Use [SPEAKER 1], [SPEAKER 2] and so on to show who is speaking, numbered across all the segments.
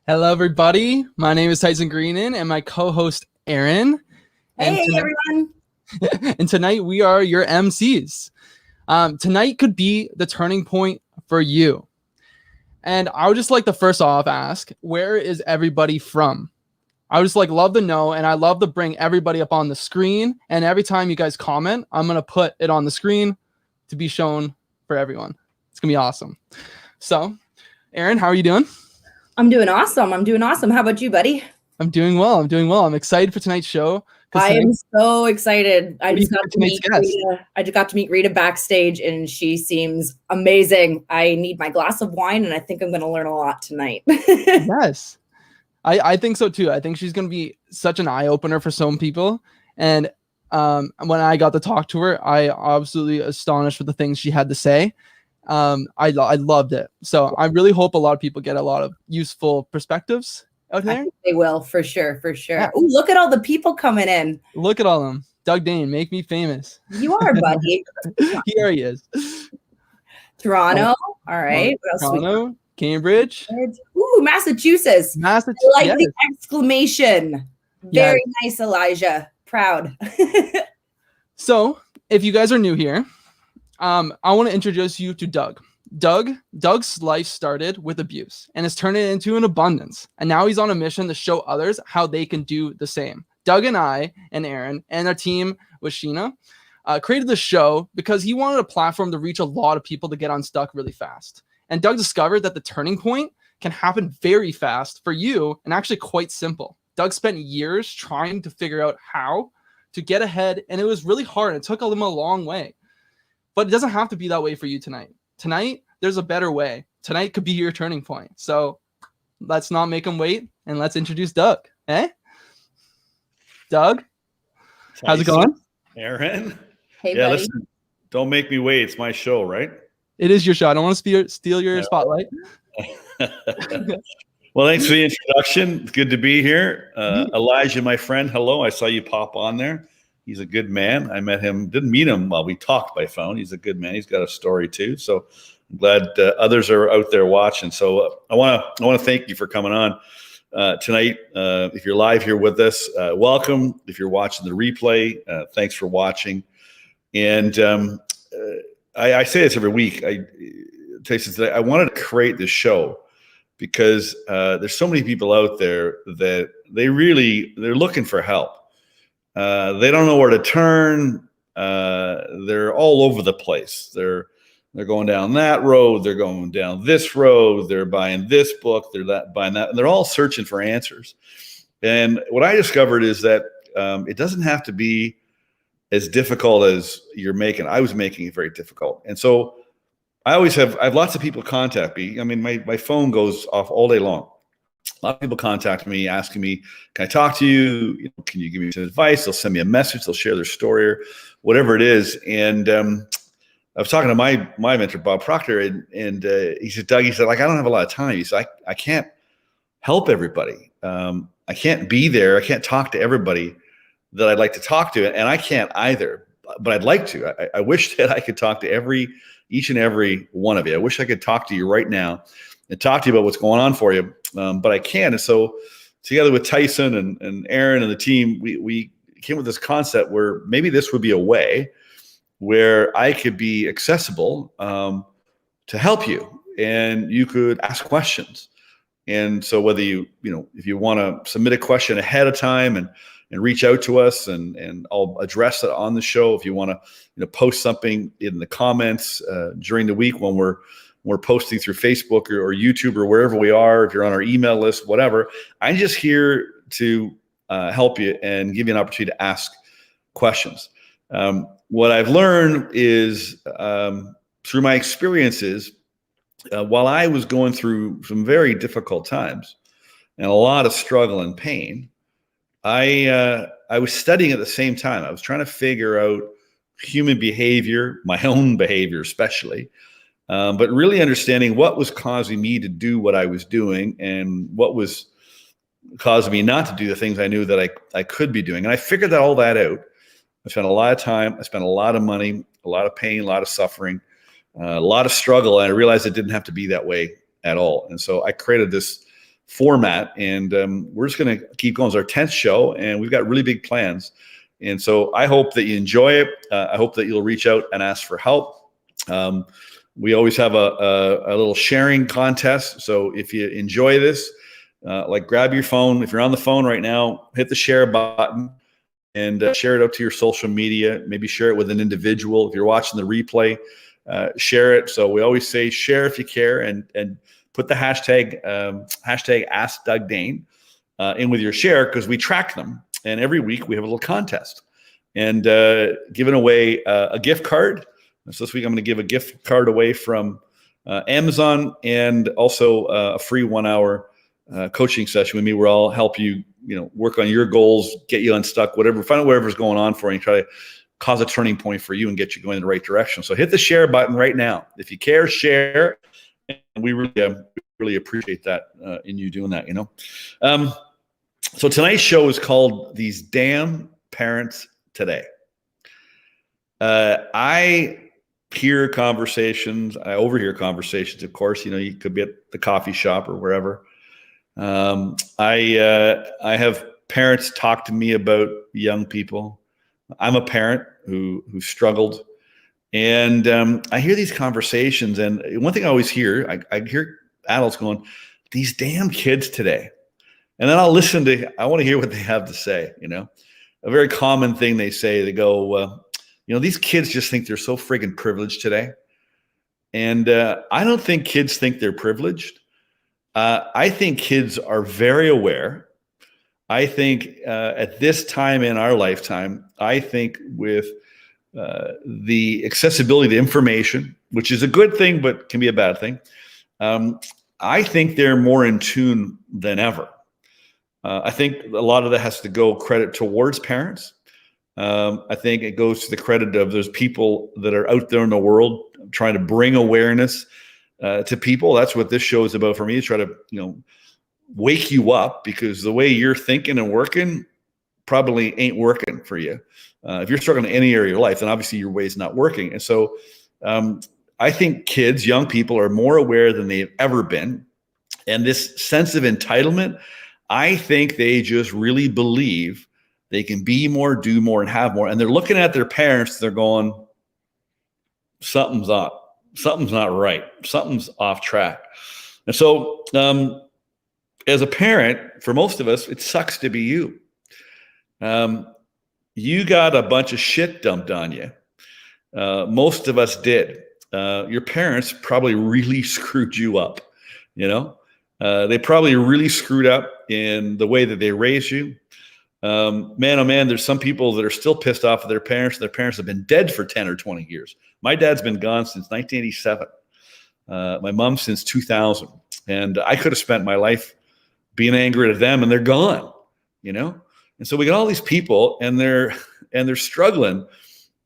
[SPEAKER 1] Hello, everybody. My name is Tyson Greenan and my co-host, Aaron.
[SPEAKER 2] Hey, everyone.
[SPEAKER 1] And tonight we are your MCs. Tonight could be the turning point for you. And I would just like to first off ask, where is everybody from? I would just love to know, and I love to bring everybody up on the screen. And every time you guys comment, I'm going to put it on the screen to be shown for everyone. It's going to be awesome. So, Aaron, how are you doing?
[SPEAKER 2] I'm doing awesome. How about you, buddy?
[SPEAKER 1] I'm doing well. I'm excited for tonight's show.
[SPEAKER 2] I am so excited. I just got to meet Rita backstage, and she seems amazing. I need my glass of wine, and I think I'm going to learn a lot tonight.
[SPEAKER 1] Yes, I think so too. I think she's going to be such an eye-opener for some people. And when I got to talk to her, I absolutely astonished with the things she had to say. I loved it. So I really hope a lot of people get a lot of useful perspectives out there.
[SPEAKER 2] I think they will, for sure.
[SPEAKER 1] Yeah.
[SPEAKER 2] Ooh, look at all the people coming in.
[SPEAKER 1] Look at all of them. Doug Dane, make me famous.
[SPEAKER 2] You are, buddy.
[SPEAKER 1] Here he is.
[SPEAKER 2] Toronto. All right. What else?
[SPEAKER 1] Toronto, Cambridge.
[SPEAKER 2] Ooh, Massachusetts. I like the exclamation. Very nice, Elijah. Proud.
[SPEAKER 1] So if you guys are new here, I want to introduce you to Doug. Doug's life started with abuse and has turned it into an abundance. And now he's on a mission to show others how they can do the same. Doug and I and Aaron and our team with Sheena created the show because he wanted a platform to reach a lot of people to get unstuck really fast. And Doug discovered that the turning point can happen very fast for you and actually quite simple. Doug spent years trying to figure out how to get ahead, and it was really hard. It took him a long way. But it doesn't have to be that way for you tonight. Tonight, there's a better way. Tonight could be your turning point. So let's not make him wait, and let's introduce Doug. Doug? How's it going?
[SPEAKER 3] Aaron?
[SPEAKER 2] Hey, buddy.
[SPEAKER 3] Listen, don't make me wait. It's my show, right?
[SPEAKER 1] It is your show. I don't want to steal your spotlight.
[SPEAKER 3] Well, thanks for the introduction. It's good to be here. Elijah, my friend, hello. I saw you pop on there. He's a good man. I met him, didn't meet him while we talked by phone. He's a good man. He's got a story too. So I'm glad others are out there watching. So I want to thank you for coming on tonight. If you're live here with us, welcome. If you're watching the replay, thanks for watching. And I say this every week. I wanted to create this show because there's so many people out there that they're looking for help. They don't know where to turn. They're all over the place. They're going down that road. They're going down this road. They're buying this book. They're buying that. And they're all searching for answers. And what I discovered is that it doesn't have to be as difficult as you're making. I was making it very difficult. And so I have lots of people contact me. I mean, my phone goes off all day long. A lot of people contact me asking me, can I talk to you? Can you give me some advice? They'll send me a message. They'll share their story or whatever it is. And I was talking to my mentor, Bob Proctor, and he said, Doug, I don't have a lot of time. He said, I can't help everybody. I can't be there. I can't talk to everybody that I'd like to talk to. And I can't either, but I'd like to. I wish that I could talk to each and every one of you. I wish I could talk to you right now and talk to you about what's going on for you. But I can't. And so together with Tyson and Aaron and the team, we came with this concept where maybe this would be a way where I could be accessible to help you, and you could ask questions. And so whether if you want to submit a question ahead of time and reach out to us and I'll address it on the show. If you want to post something in the comments during the week when we're posting through Facebook or YouTube or wherever we are, if you're on our email list, whatever, I'm just here to help you and give you an opportunity to ask questions. What I've learned is through my experiences while I was going through some very difficult times and a lot of struggle and pain, I was studying at the same time. I was trying to figure out human behavior, my own behavior especially, but really understanding what was causing me to do what I was doing and what was causing me not to do the things I knew that I could be doing. And I figured all that out. I spent a lot of time, I spent a lot of money, a lot of pain, a lot of suffering, a lot of struggle. And I realized it didn't have to be that way at all. And so I created this format, and we're just going to keep going. It's our 10th show, and we've got really big plans. And so I hope that you enjoy it. I hope that you'll reach out and ask for help. We always have a little sharing contest. So if you enjoy this, like grab your phone. If you're on the phone right now, hit the share button and share it out to your social media. Maybe share it with an individual. If you're watching the replay, share it. So we always say share if you care, and put the hashtag #AskDougDane in with your share, because we track them. And every week we have a little contest and giving away a gift card. So this week I'm going to give a gift card away from Amazon, and also a free 1-hour coaching session with me where I'll help you, work on your goals, get you unstuck, find out whatever's going on for you, and try to cause a turning point for you and get you going in the right direction. So hit the share button right now. If you care, share. And we really appreciate that in you doing that, So tonight's show is called These Damn Parents Today. I hear conversations, I overhear conversations, of course. You could be at the coffee shop or wherever. I have parents talk to me about young people. I'm a parent who struggled, and I hear these conversations. And one thing I always hear, I hear adults going, "These damn kids today," and then I want to hear what they have to say. A very common thing they say. They go, "These kids just think they're so friggin' privileged today," and I don't think kids think they're privileged. I think kids are very aware. I think at this time in our lifetime, I think with the accessibility to information, which is a good thing, but can be a bad thing, I think they're more in tune than ever. I think a lot of that has to go credit towards parents. I think it goes to the credit of those people that are out there in the world trying to bring awareness to people. That's what this show is about for me, is try to, wake you up, because the way you're thinking and working probably ain't working for you. If you're struggling in any area of your life, then obviously your way is not working. And so I think kids, young people, are more aware than they've ever been. And this sense of entitlement, I think they just really believe they can be more, do more, and have more. And they're looking at their parents, they're going, something's up. Something's not right. Something's off track. And so as a parent, for most of us, it sucks to be you. You got a bunch of shit dumped on you. Most of us did. Your parents probably really screwed you up. They probably really screwed up in the way that they raised you. Man, oh man, there's some people that are still pissed off at their parents. Their parents have been dead for 10 or 20 years. My dad's been gone since 1987. My mom since 2000. And I could have spent my life being angry at them, and they're gone, And so we got all these people, and they're struggling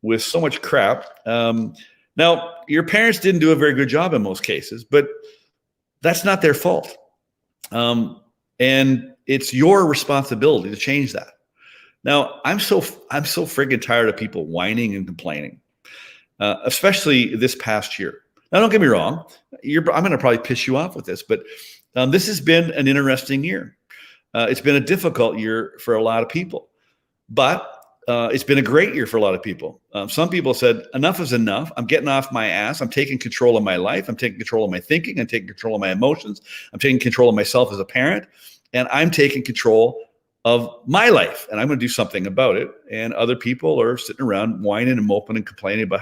[SPEAKER 3] with so much crap. Now, your parents didn't do a very good job in most cases, but that's not their fault. And it's your responsibility to change that. Now, I'm so friggin' tired of people whining and complaining, especially this past year. Now, don't get me wrong. I'm going to probably piss you off with this, but this has been an interesting year. It's been a difficult year for a lot of people, but it's been a great year for a lot of people. Some people said, enough is enough. I'm getting off my ass. I'm taking control of my life. I'm taking control of my thinking. I'm taking control of my emotions. I'm taking control of myself as a parent, and I'm taking control of my life, and I'm going to do something about it. And other people are sitting around whining and moping and complaining about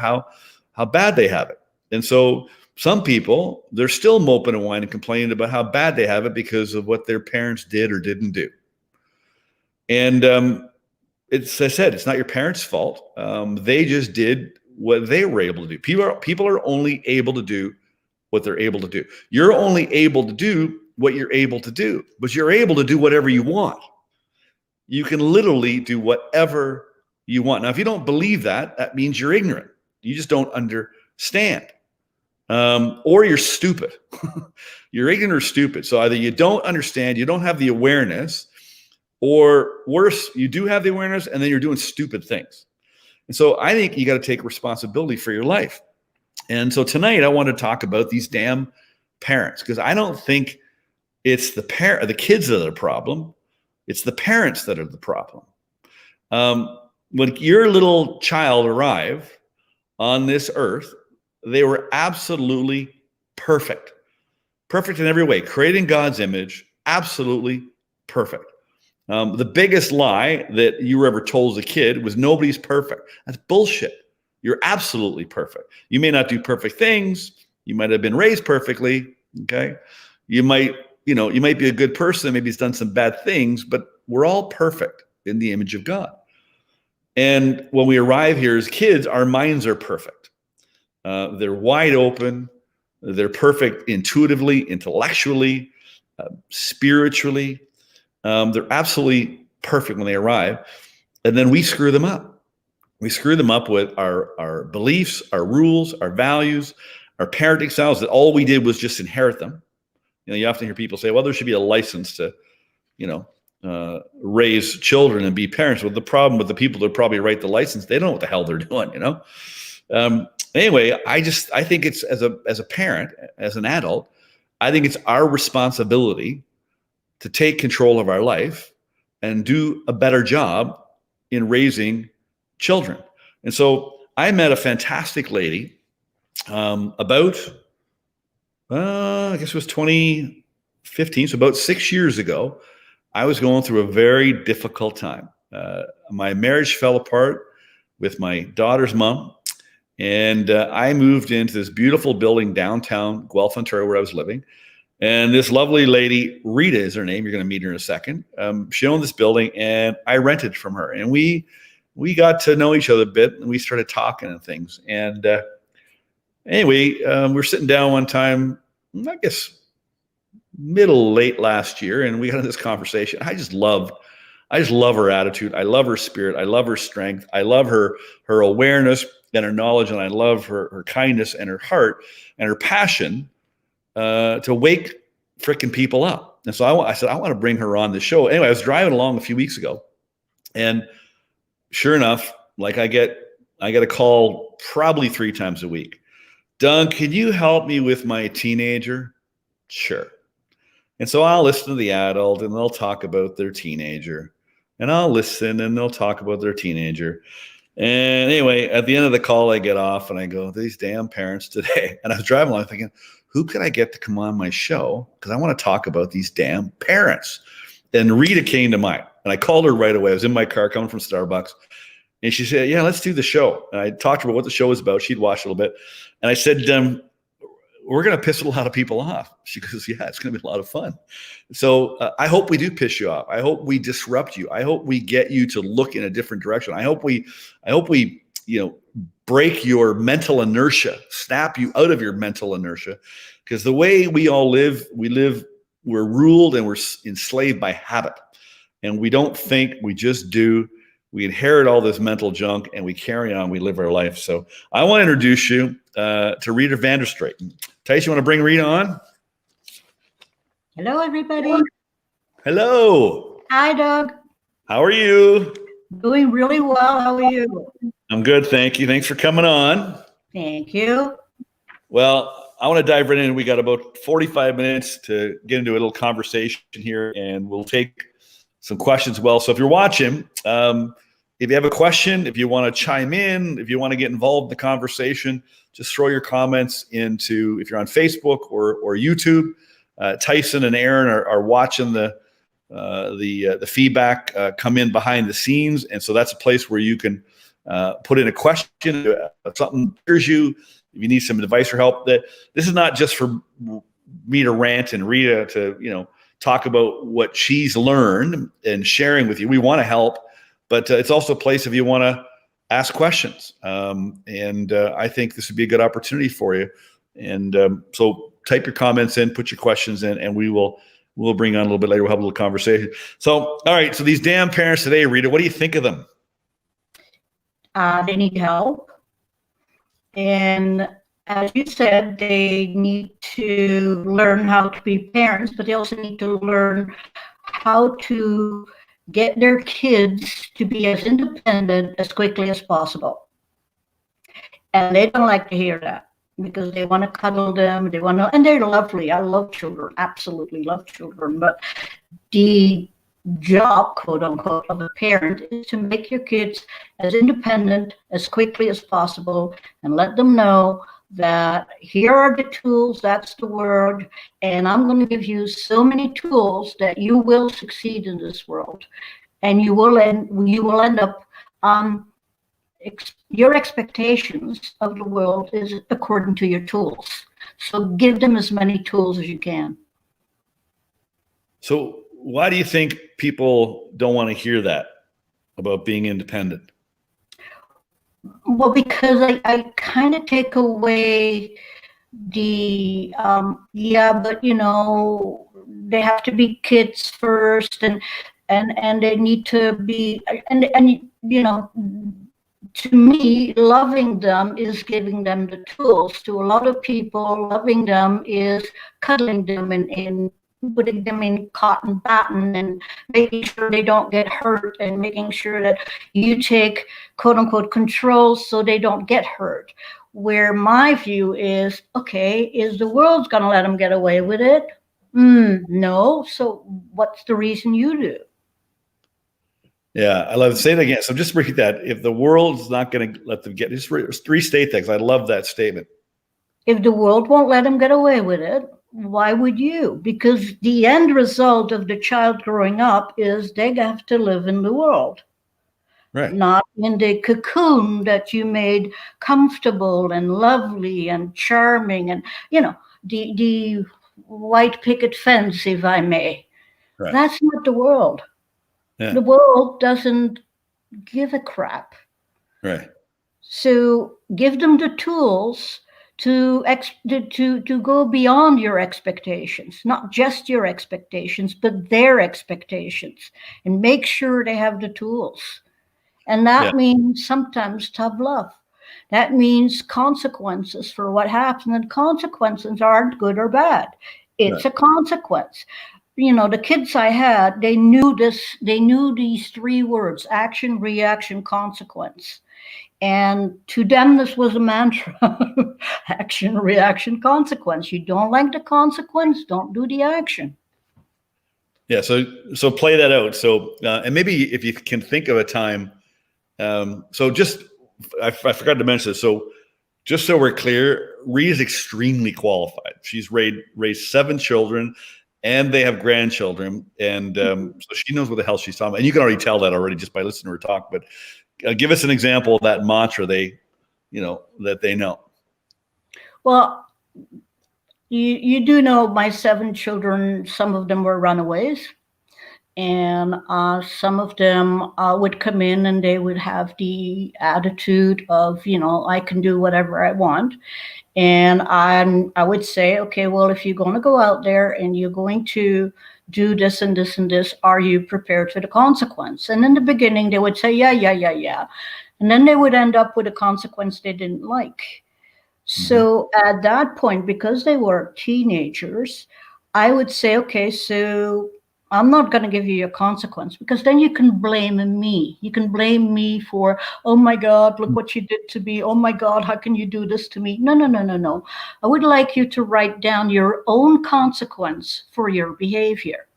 [SPEAKER 3] how bad they have it. And so some people, they're still moping and whining and complaining about how bad they have it because of what their parents did or didn't do. And as I said, it's not your parents' fault. They just did what they were able to do. People are only able to do what they're able to do. You're only able to do what you're able to do, but you're able to do whatever you want. You can literally do whatever you want. Now, if you don't believe that, that means you're ignorant. You just don't understand. Or you're stupid. You're ignorant or stupid. So either you don't understand, you don't have the awareness, or worse, you do have the awareness and then you're doing stupid things. And so I think you got to take responsibility for your life. And so tonight I want to talk about these damn parents, because I don't think it's the kids that are the problem. It's the parents that are the problem. When your little child arrived on this earth, they were absolutely perfect. Perfect in every way. Created in God's image, absolutely perfect. The biggest lie that you were ever told as a kid was nobody's perfect. That's bullshit. You're absolutely perfect. You may not do perfect things. You might have been raised perfectly. Okay. You might be a good person. Maybe he's done some bad things, but we're all perfect in the image of God. And when we arrive here as kids, our minds are perfect. They're wide open. They're perfect intuitively, intellectually, spiritually. They're absolutely perfect when they arrive. And then we screw them up. We screw them up with our beliefs, our rules, our values, our parenting styles, that all we did was just inherit them. You often hear people say, well, there should be a license to, raise children and be parents. Well, the problem with the people that probably write the license, they don't know what the hell they're doing, Anyway, I think it's as a parent, as an adult, I think it's our responsibility to take control of our life and do a better job in raising children. And so I met a fantastic lady about, I guess it was 2015, so about 6 years ago. I was going through a very difficult time. My marriage fell apart with my daughter's mom, and I moved into this beautiful building downtown Guelph, Ontario, where I was living. And this lovely lady, Rita is her name. You're going to meet her in a second. She owned this building, and I rented from her. And we got to know each other a bit, and we started talking and things. And anyway, we were sitting down one time, I guess late last year, and we got into this conversation. I just love her attitude. I love her spirit. I love her strength. I love her awareness and her knowledge, and I love her kindness and her heart and her passion to wake freaking people up. And so I said, I want to bring her on the show. Anyway, I was driving along a few weeks ago, and sure enough, like I get a call probably 3 times a week. Doug, can you help me with my teenager? Sure. And so I'll listen to the adult, and they'll talk about their teenager, and I'll listen, and they'll talk about their teenager. And anyway, at the end of the call, I get off and I go, these damn parents today. And I was driving along thinking, who could I get to come on my show? Because I want to talk about these damn parents. And Rita came to mind, and I called her right away. I was in my car coming from Starbucks, and she said, yeah, let's do the show. And I talked to her about what the show was about. She'd watched a little bit. And I said, we're going to piss a lot of people off. She goes, yeah, it's going to be a lot of fun. So I hope we do piss you off. I hope we disrupt you. I hope we get you to look in a different direction. I hope we, break your mental inertia, snap you out of your mental inertia. Because the way we all live, we're ruled and we're enslaved by habit. And we don't think, we just do. We inherit all this mental junk and we carry on, we live our life. So I want to introduce you to Rita Vanderstreet. Thijs, you want to bring Rita on?
[SPEAKER 4] Hello, everybody.
[SPEAKER 3] Hello.
[SPEAKER 4] Hi, Doug.
[SPEAKER 3] How are you?
[SPEAKER 4] Doing really well. How are you?
[SPEAKER 3] I'm good, thank you. Thanks for coming on.
[SPEAKER 4] Thank you.
[SPEAKER 3] Well, I want to dive right in. We got about 45 minutes to get into a little conversation here, and we'll take some questions. Well, so if you're watching, if you have a question, if you want to chime in, if you want to get involved in the conversation, just throw your comments into, if you're on Facebook or YouTube. Tyson and Aaron are watching the feedback come in behind the scenes, and so that's a place where you can put in a question, if something triggers you, if you need some advice or help. That this is not just for me to rant and Rita to talk about what she's learned and sharing with you. We want to help, but it's also a place if you want to ask questions. And I think this would be a good opportunity for you. And so type your comments in, put your questions in, and we'll bring on a little bit later. We'll have a little conversation. So, all right. So these damn parents today, Rita, what do you think of them?
[SPEAKER 4] They need help. And as you said, they need to learn how to be parents, but they also need to learn how to get their kids to be as independent as quickly as possible. And they don't like to hear that because they want to cuddle them. And they're lovely. I love children, absolutely love children. But the job, quote unquote, of a parent is to make your kids as independent as quickly as possible and let them know that here are the tools, that's the word, and I'm going to give you so many tools that you will succeed in this world, and you will end up your expectations of the world is according to your tools. So give them as many tools as you can.
[SPEAKER 3] So why do you think people don't want to hear that about being independent?
[SPEAKER 4] Well, because I kind of take away the, but they have to be kids first and they need to be, to me, loving them is giving them the tools. To a lot of people, loving them is cuddling them and putting them in cotton batting and making sure they don't get hurt and making sure that you take quote unquote control so they don't get hurt. Where my view is, okay, is the world's going to let them get away with it? No. So what's the reason you do?
[SPEAKER 3] Yeah, I love to say it again. So just repeat that. If the world's not going to let them get, just restate that, because I love that statement.
[SPEAKER 4] If the world won't let them get away with it, why would you? Because the end result of the child growing up is they have to live in the world.
[SPEAKER 3] Right.
[SPEAKER 4] Not in the cocoon that you made comfortable and lovely and charming and, the white picket fence, if I may.
[SPEAKER 3] Right.
[SPEAKER 4] That's not the world.
[SPEAKER 3] Yeah.
[SPEAKER 4] The world doesn't give a crap.
[SPEAKER 3] Right.
[SPEAKER 4] So give them the tools to go beyond your expectations, not just your expectations, but their expectations, and make sure they have the tools. And that means sometimes tough love. That means consequences for what happens, and consequences aren't good or bad. It's a consequence. The kids I had, they knew these three words: action, reaction, consequence. And to them, this was a mantra. Action, reaction, consequence. You don't like the consequence, don't do the action.
[SPEAKER 3] Yeah, so play that out. So, and maybe if you can think of a time, so just, I forgot to mention this. So just so we're clear, Rita is extremely qualified. She's raised 7 children and they have grandchildren. And so she knows what the hell she's talking about. And you can already tell that already just by listening to her talk, but give us an example of that mantra that they know.
[SPEAKER 4] Well, you do know my 7 children, some of them were runaways. And some of them would come in and they would have the attitude of, I can do whatever I want. And I would say, okay, well, if you're going to go out there and you're going to do this and this and this, are you prepared for the consequence? And in the beginning, they would say, yeah. And then they would end up with a consequence they didn't like. So at that point, because they were teenagers, I would say, okay, so I'm not going to give you your consequence, because then you can blame me. You can blame me for, oh my God, look what you did to me. Oh my God, how can you do this to me? No. I would like you to write down your own consequence for your behavior.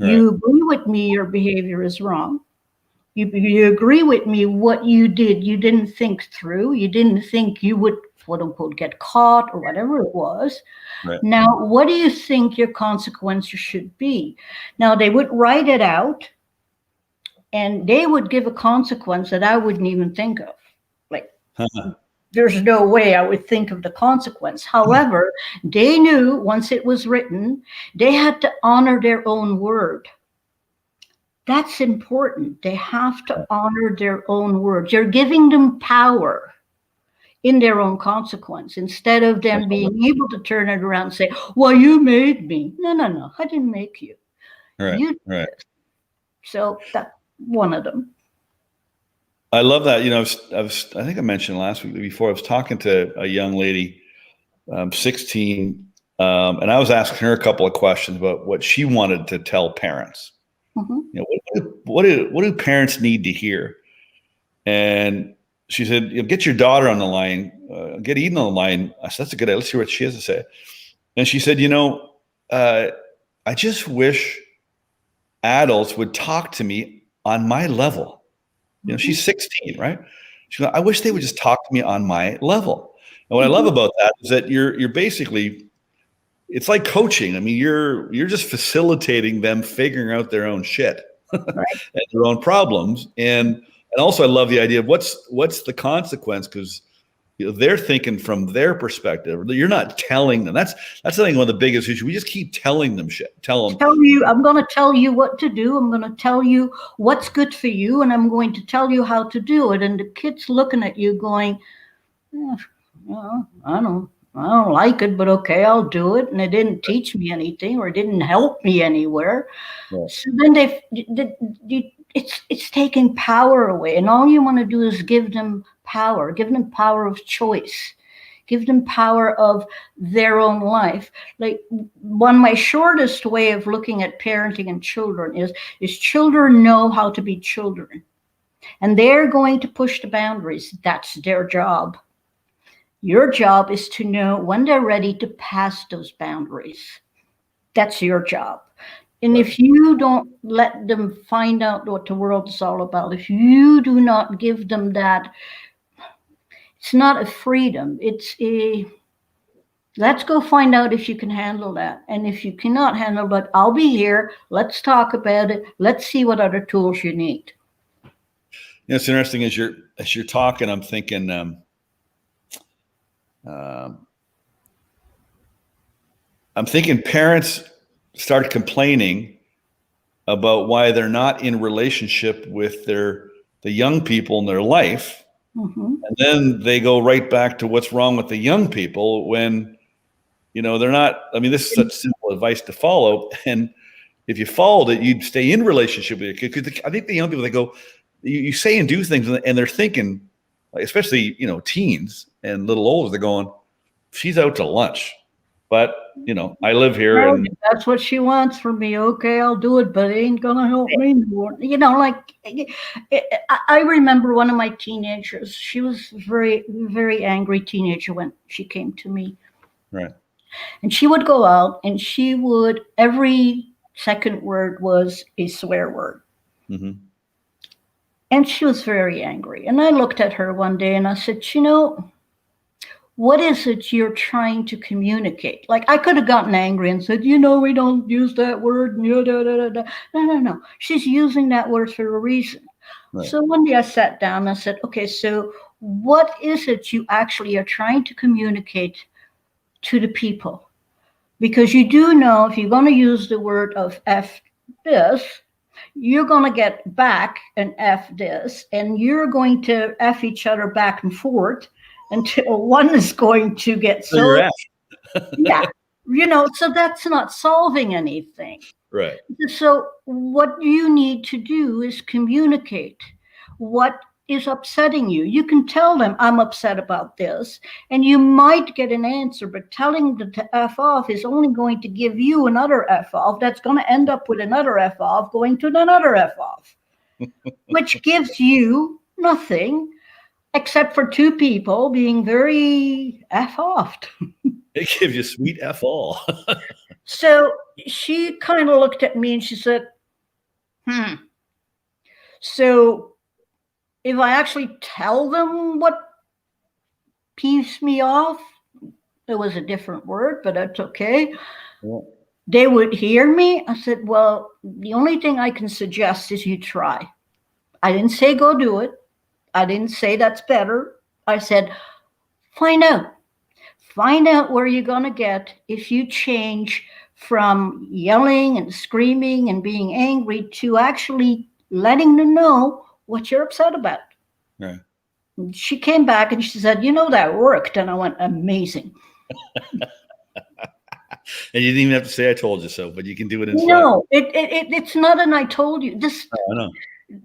[SPEAKER 4] Right. You agree with me, your behavior is wrong. You agree with me what you did. You didn't think through. You didn't think you would, quote unquote, get caught or whatever it was. Right. Now, what do you think your consequences should be? Now, they would write it out and they would give a consequence that I wouldn't even think of. Like, there's no way I would think of the consequence. However, they knew once it was written, they had to honor their own word. That's important. They have to honor their own words. You're giving them power. in their own consequence, instead of them being able to turn it around and say, well, you made me. No, I didn't make you.
[SPEAKER 3] Right.
[SPEAKER 4] You did
[SPEAKER 3] Right.
[SPEAKER 4] it. So that's one of them.
[SPEAKER 3] I love that. You know, I think I mentioned last week before, I was talking to a young lady, 16, and I was asking her a couple of questions about what she wanted to tell parents.
[SPEAKER 4] Mhm.
[SPEAKER 3] You know, what do parents need to hear? And she said, get your daughter on the line, get Eden on the line. I said, that's a good idea. Let's hear what she has to say. And she said, I just wish adults would talk to me on my level. You know, she's 16, right? She goes, I wish they would just talk to me on my level. And what I love about that is that you're basically, it's like coaching. I mean, you're just facilitating them figuring out their own shit and their own problems. And also I love the idea of what's the consequence, because they're thinking from their perspective. You're not telling them. That's I think one of the biggest issues. We just keep telling them shit. I'm
[SPEAKER 4] going to tell you what to do. I'm going to tell you what's good for you, and I'm going to tell you how to do it. And the kid's looking at you going, I don't like it, but okay, I'll do it. And it didn't teach me anything, or it didn't help me anywhere. Yeah. So then it's taking power away, and all you want to do is give them power of choice, give them power of their own life. Like, my shortest way of looking at parenting and children is children know how to be children, and they're going to push the boundaries. That's their job. Your job is to know when they're ready to pass those boundaries. That's your job. And if you don't let them find out what the world is all about, if you do not give them that, it's not a freedom. It's a, let's go find out if you can handle that. And if you cannot handle it, I'll be here. Let's talk about it. Let's see what other tools you need.
[SPEAKER 3] It's interesting as you're talking, I'm thinking, parents start complaining about why they're not in relationship with the young people in their life. Mm-hmm. And then they go right back to what's wrong with the young people when, they're not. I mean, this is such simple advice to follow. And if you followed it, you'd stay in relationship with your kid. Because I think the young people, they go, you say and do things, and they're thinking, especially, and little older, they're going, she's out to lunch. But, I live here. And
[SPEAKER 4] that's what she wants from me. Okay, I'll do it, but it ain't going to help me anymore. I remember one of my teenagers. She was a very, very angry teenager when she came to me.
[SPEAKER 3] Right.
[SPEAKER 4] And she would go out, and every second word was a swear word. Mm-hmm. And she was very angry. And I looked at her one day and I said, what is it you're trying to communicate? Like, I could have gotten angry and said, we don't use that word. No. She's using that word for a reason. Right. So one day I sat down and I said, okay, so what is it you actually are trying to communicate to the people? Because you do know if you're going to use the word of F this, you're going to get back an F this, and you're going to F each other back and forth until one is going to get so yeah, so that's not solving anything.
[SPEAKER 3] Right.
[SPEAKER 4] So what you need to do is communicate what is upsetting you. You can tell them, I'm upset about this, and you might get an answer, but telling them to F off is only going to give you another F off. That's going to end up with another F off going to another F off, which gives you nothing except for two people being very F-offed.
[SPEAKER 3] It gives you sweet F all.
[SPEAKER 4] So she kind of looked at me and she said, so if I actually tell them what peeves me off, it was a different word, but that's okay. Yeah. They would hear me. I said, well, the only thing I can suggest is you try. I didn't say go do it. I didn't say that's better. I said, find out where you're going to get if you change from yelling and screaming and being angry to actually letting them know what you're upset about.
[SPEAKER 3] Right.
[SPEAKER 4] She came back and she said, that worked. And I went, amazing.
[SPEAKER 3] And you didn't even have to say, I told you so, but you can do it inside.
[SPEAKER 4] No, it's not an I told you.
[SPEAKER 3] I know.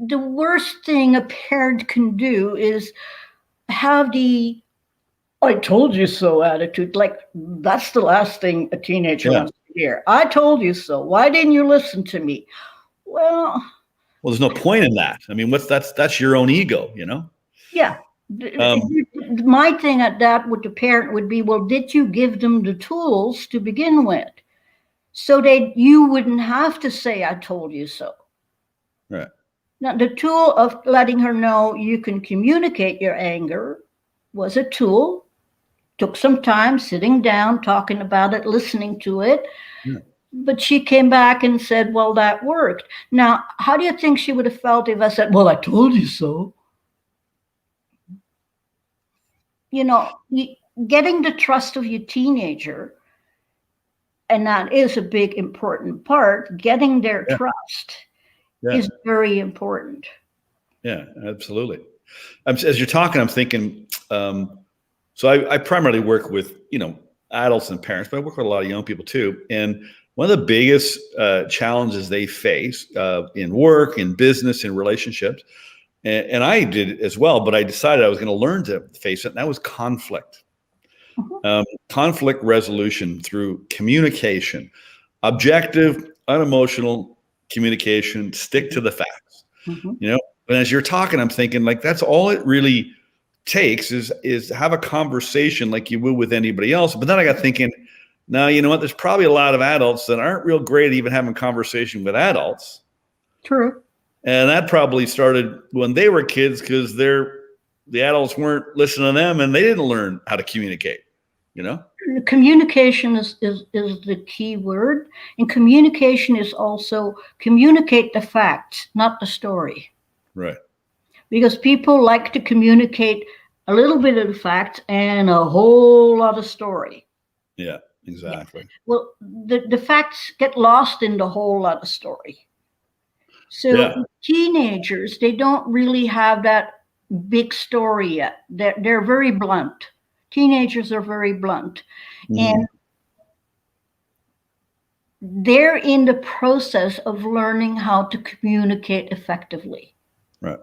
[SPEAKER 4] The worst thing a parent can do is have the I told you so attitude. Like, that's the last thing a teenager wants to hear. I told you so. Why didn't you listen to me? Well,
[SPEAKER 3] there's no point in that. I mean, that's your own ego,
[SPEAKER 4] Yeah. My thing at that with the parent would be, well, did you give them the tools to begin with so that you wouldn't have to say, I told you so?
[SPEAKER 3] Right.
[SPEAKER 4] Now, the tool of letting her know you can communicate your anger was a tool. Took some time sitting down, talking about it, listening to it. Yeah. But she came back and said, well, that worked. Now, how do you think she would have felt if I said, well, I told you so? Getting the trust of your teenager, and that is a big, important part, getting their trust is very important.
[SPEAKER 3] Yeah, absolutely. As you're talking, I'm thinking, so I primarily work with, adults and parents, but I work with a lot of young people too. And one of the biggest challenges they face in work, in business, in relationships, and I did it as well, but I decided I was going to learn to face it, and that was conflict. Mm-hmm. Conflict resolution through communication, objective, unemotional communication, stick to the facts. Mm-hmm. But as you're talking, I'm thinking, like, that's all it really takes is have a conversation like you would with anybody else. But then I got thinking, now, you know what? There's probably a lot of adults that aren't real great at even having conversation with adults.
[SPEAKER 4] True.
[SPEAKER 3] And that probably started when they were kids because the adults weren't listening to them and they didn't learn how to communicate,
[SPEAKER 4] Communication is the key word. And communication is also communicate the facts, not the story.
[SPEAKER 3] Right.
[SPEAKER 4] Because people like to communicate a little bit of the facts and a whole lot of story.
[SPEAKER 3] Yeah, exactly.
[SPEAKER 4] Well, the facts get lost in the whole lot of story. So teenagers, they don't really have that big story yet. They're very blunt. Teenagers are very blunt. Mm-hmm. And they're in the process of learning how to communicate effectively.
[SPEAKER 3] Right.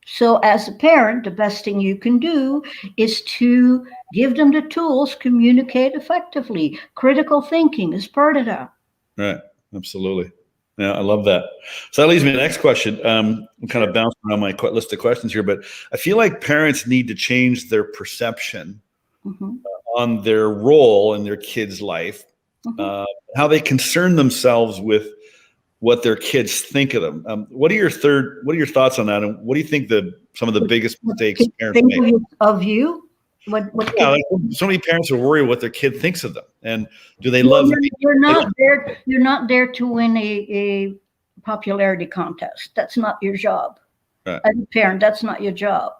[SPEAKER 4] So as a parent, the best thing you can do is to give them the tools, communicate effectively. Critical thinking is part of that.
[SPEAKER 3] Right. Absolutely. Yeah, I love that. So that leads me to the next question. I'm kind of bouncing around my list of questions here, but I feel like parents need to change their perception on their role in their kid's life, how they concern themselves with what their kids think of them. What are your thoughts on that? And what do you think some of the biggest mistakes parents make?
[SPEAKER 4] Of you?
[SPEAKER 3] Like so many parents are worried what their kid thinks of them, and do they love?
[SPEAKER 4] You're not there to win a popularity contest. That's not your job.
[SPEAKER 3] Right.
[SPEAKER 4] As a parent, that's not your job.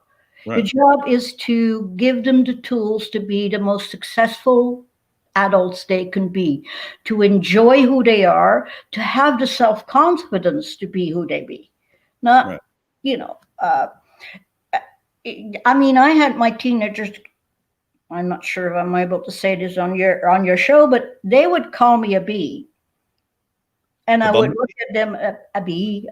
[SPEAKER 3] Right.
[SPEAKER 4] Your job is to give them the tools to be the most successful adults they can be, to enjoy who they are, to have the self-confidence to be who they be. Not, I had my teenagers. I'm not sure if I'm able to say this on your show, but they would call me a bee. And I would look at them, a bee,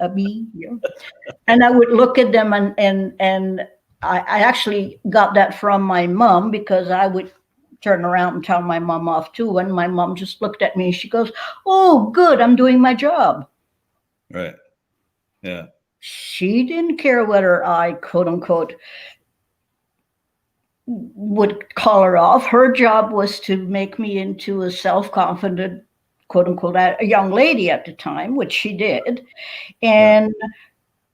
[SPEAKER 4] and I would look at them and I actually got that from my mom because I would turn around and tell my mom off too. And my mom just looked at me and she goes, oh, good, I'm doing my job.
[SPEAKER 3] Right. Yeah.
[SPEAKER 4] She didn't care whether I, quote unquote, would call her off. Her job was to make me into a self-confident, quote unquote, a young lady at the time, which she did. And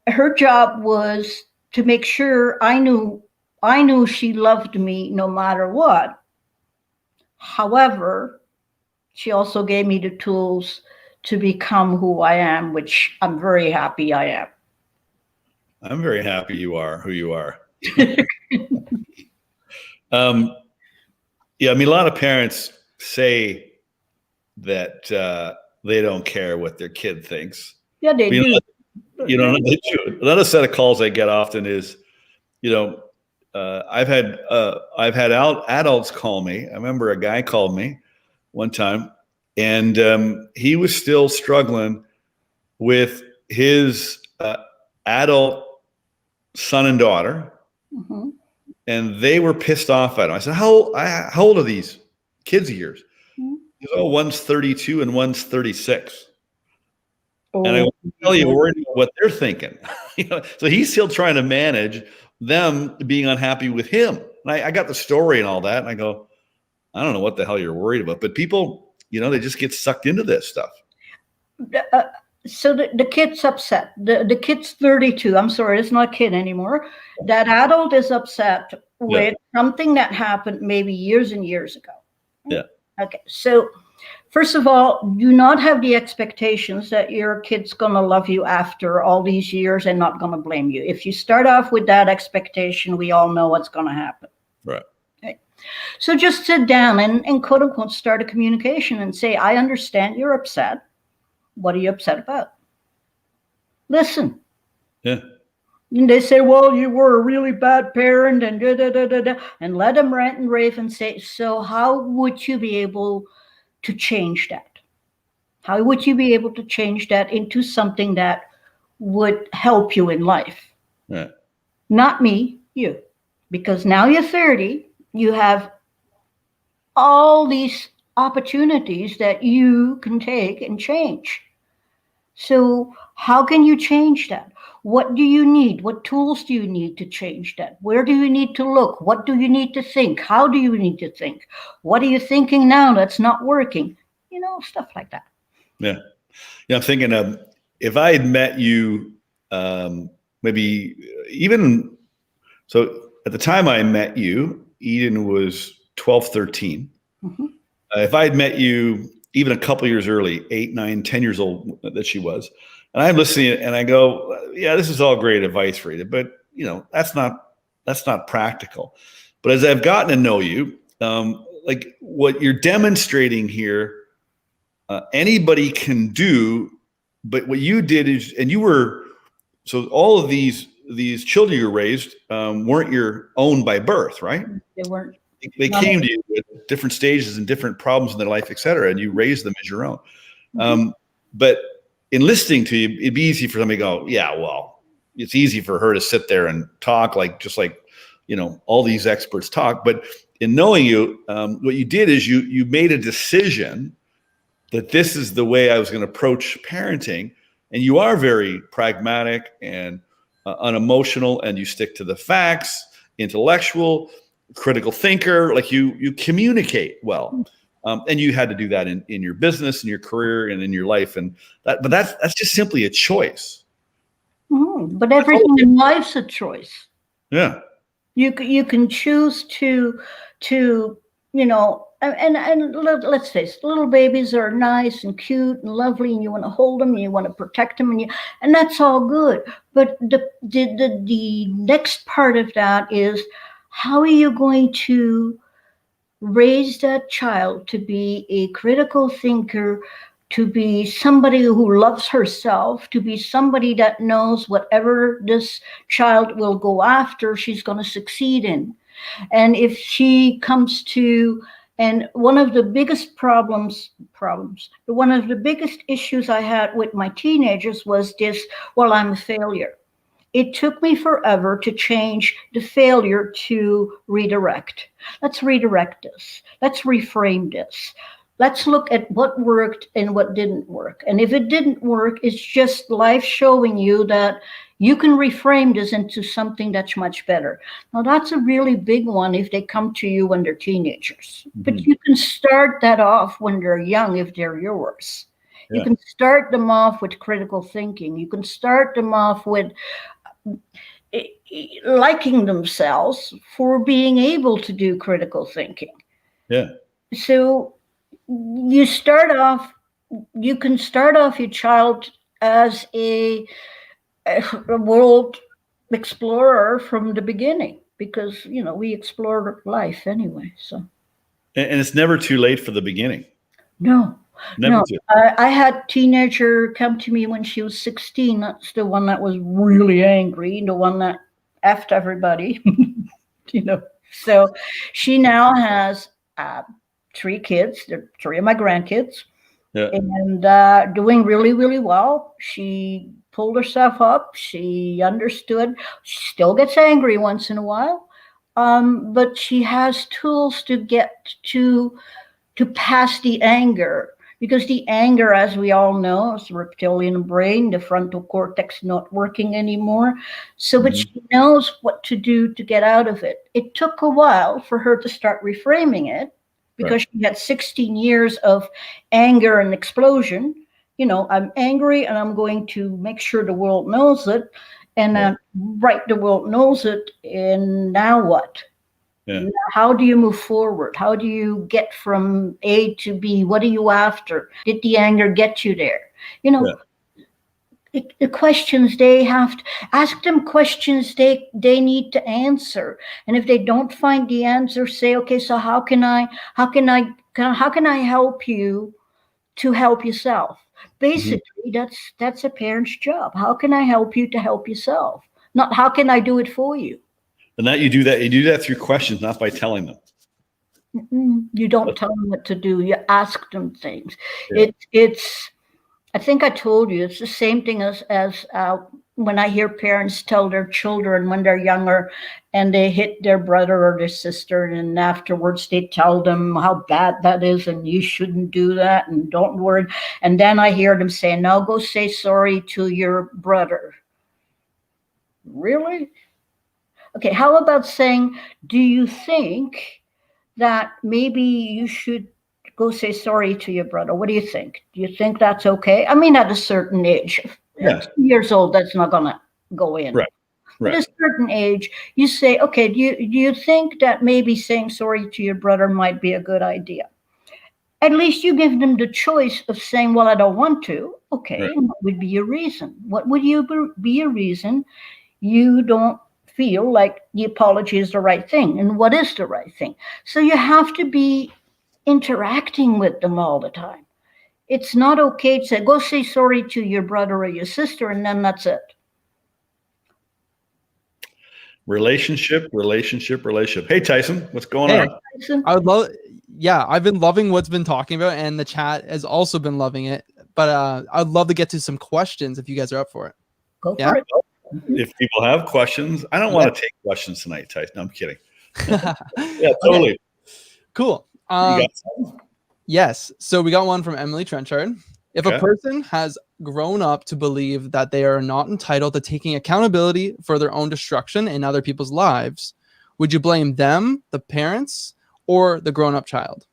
[SPEAKER 4] her job was to make sure I knew she loved me no matter what. However, she also gave me the tools to become who I am, which I'm very happy I am.
[SPEAKER 3] I'm very happy you are who you are. A lot of parents say that they don't care what their kid thinks.
[SPEAKER 4] Yeah, they do.
[SPEAKER 3] They do. Another set of calls I get often is, I've had adults call me. I remember a guy called me one time, and he was still struggling with his adult son and daughter,
[SPEAKER 4] Mm-hmm.
[SPEAKER 3] and they were pissed off at him. I said, how old are these kids of yours?
[SPEAKER 4] Mm-hmm.
[SPEAKER 3] He goes, oh, one's 32 and one's 36.
[SPEAKER 2] Oh,
[SPEAKER 3] And I will tell you, worried about what they're thinking. So he's still trying to manage them being unhappy with him. And I got the story and all that, and I go, I don't know what the hell you're worried about. But people, they just get sucked into this stuff.
[SPEAKER 4] So the kid's upset. The kid's 32. I'm sorry, it's not a kid anymore. That adult is upset with something that happened maybe years and years ago.
[SPEAKER 3] Yeah.
[SPEAKER 4] Okay. So first of all, do not have the expectations that your kid's going to love you after all these years and not going to blame you. If you start off with that expectation, we all know what's going to happen.
[SPEAKER 3] Right.
[SPEAKER 4] Okay. So just sit down and quote unquote start a communication and say, I understand you're upset. What are you upset about? Listen.
[SPEAKER 3] Yeah.
[SPEAKER 4] And they say, well, you were a really bad parent and da, da, da, da, da. And let them rant and rave and say, so how would you be able to change that? How would you be able to change that into something that would help you in life?
[SPEAKER 3] Right.
[SPEAKER 4] Not me, you. Because now you're 30, you have all these opportunities that you can take and change. So how can you change that? What do you need? What tools do you need to change that? Where do you need to look? What do you need to think? How do you need to think? What are you thinking now that's not working? Stuff like that.
[SPEAKER 3] Yeah. I'm thinking if I had met you, maybe even, so at the time I met you, Eden was 12, 13.
[SPEAKER 4] Mm-hmm.
[SPEAKER 3] If I had met you even a couple years early, 8, 9, 10 years old that she was, and I'm listening and I go, yeah, this is all great advice, Rita, but that's not practical. But as I've gotten to know you, like what you're demonstrating here, anybody can do, but what you did is, and you were, so all of these children you raised weren't your own by birth, right?
[SPEAKER 4] They weren't.
[SPEAKER 3] They came to you at different stages and different problems in their life, et cetera, and you raised them as your own.
[SPEAKER 4] Mm-hmm.
[SPEAKER 3] But in listening to you, it'd be easy for somebody to go, yeah, well, it's easy for her to sit there and talk just like all these experts talk. But in knowing you, what you did is you made a decision that this is the way I was going to approach parenting. And you are very pragmatic and unemotional, and you stick to the facts, intellectual, critical thinker, like you communicate well. And you had to do that in your business, in your career, and in your life. But that's just simply a choice.
[SPEAKER 4] Mm-hmm. But everything in life's a choice.
[SPEAKER 3] Yeah.
[SPEAKER 4] You can choose to and let's face it, little babies are nice and cute and lovely, and you want to hold them, and you want to protect them, and that's all good. But the next part of that is, how are you going to raise that child to be a critical thinker, to be somebody who loves herself, to be somebody that knows whatever this child will go after, she's going to succeed in. And if she comes to, and one of the biggest one of the biggest issues I had with my teenagers was this, well, I'm a failure. It took me forever to change the failure to redirect. Let's redirect this. Let's reframe this. Let's look at what worked and what didn't work. And if it didn't work, it's just life showing you that you can reframe this into something that's much better. Now, that's a really big one if they come to you when they're teenagers. Mm-hmm. But you can start that off when they're young if they're yours. Yeah. You can start them off with critical thinking. You can start them off with liking themselves for being able to do critical thinking.
[SPEAKER 3] Yeah.
[SPEAKER 4] So you can start off your child as a world explorer from the beginning, because we explore life anyway. So,
[SPEAKER 3] and it's never too late for the beginning.
[SPEAKER 4] No.
[SPEAKER 3] Never
[SPEAKER 4] no,
[SPEAKER 3] too.
[SPEAKER 4] I had a teenager come to me when she was 16. That's the one that was really angry, the one that effed everybody. So she now has 3 kids. They're 3 of my grandkids.
[SPEAKER 3] Yeah.
[SPEAKER 4] And doing really, really well. She pulled herself up. She understood. She still gets angry once in a while, but she has tools to get to pass the anger. Because the anger, as we all know, is the reptilian brain, the frontal cortex not working anymore. So, but she knows what to do to get out of it. It took a while for her to start reframing it, because she had 16 years of anger and explosion. I'm angry and I'm going to make sure the world knows it. And the world knows it. And now what? Yeah. How do you move forward? How do you get from A to B? What are you after? Did the anger get you there? The questions they have to ask them, questions they need to answer. And if they don't find the answer, say, okay, so how can I help you to help yourself? Basically, that's a parent's job. How can I help you to help yourself? Not how can I do it for you?
[SPEAKER 3] And you do that through questions, not by telling them.
[SPEAKER 4] You don't tell them what to do. You ask them things. Yeah. It's I think I told you, it's the same thing as when I hear parents tell their children when they're younger and they hit their brother or their sister, and afterwards they tell them how bad that is and you shouldn't do that and don't worry. And then I hear them say, now go say sorry to your brother. Really? Okay, how about saying, do you think that maybe you should go say sorry to your brother? What do you think? Do you think that's okay? I mean, at a certain age, at 2 years old, that's not going to go in.
[SPEAKER 3] Right.
[SPEAKER 4] At a certain age, you say, okay, do you think that maybe saying sorry to your brother might be a good idea? At least you give them the choice of saying, well, I don't want to. Okay, and what would be your reason? What would be your reason you don't feel like the apology is the right thing? And what is the right thing? So you have to be interacting with them all the time. It's not okay to say, go say sorry to your brother or your sister, and then that's it.
[SPEAKER 3] Relationship. Hey, Tyson, what's going on?
[SPEAKER 4] Tyson?
[SPEAKER 1] I've been loving what's been talking about, and the chat has also been loving it. But I'd love to get to some questions if you guys are up for it.
[SPEAKER 4] Go for it.
[SPEAKER 3] If people have questions, I don't want to take questions tonight, Tyson. No, I'm kidding. Yeah, totally.
[SPEAKER 1] Okay. Cool. Yes. So we got one from Emily Trenchard. If a person has grown up to believe that they are not entitled to taking accountability for their own destruction in other people's lives, would you blame them, the parents, or the grown-up child?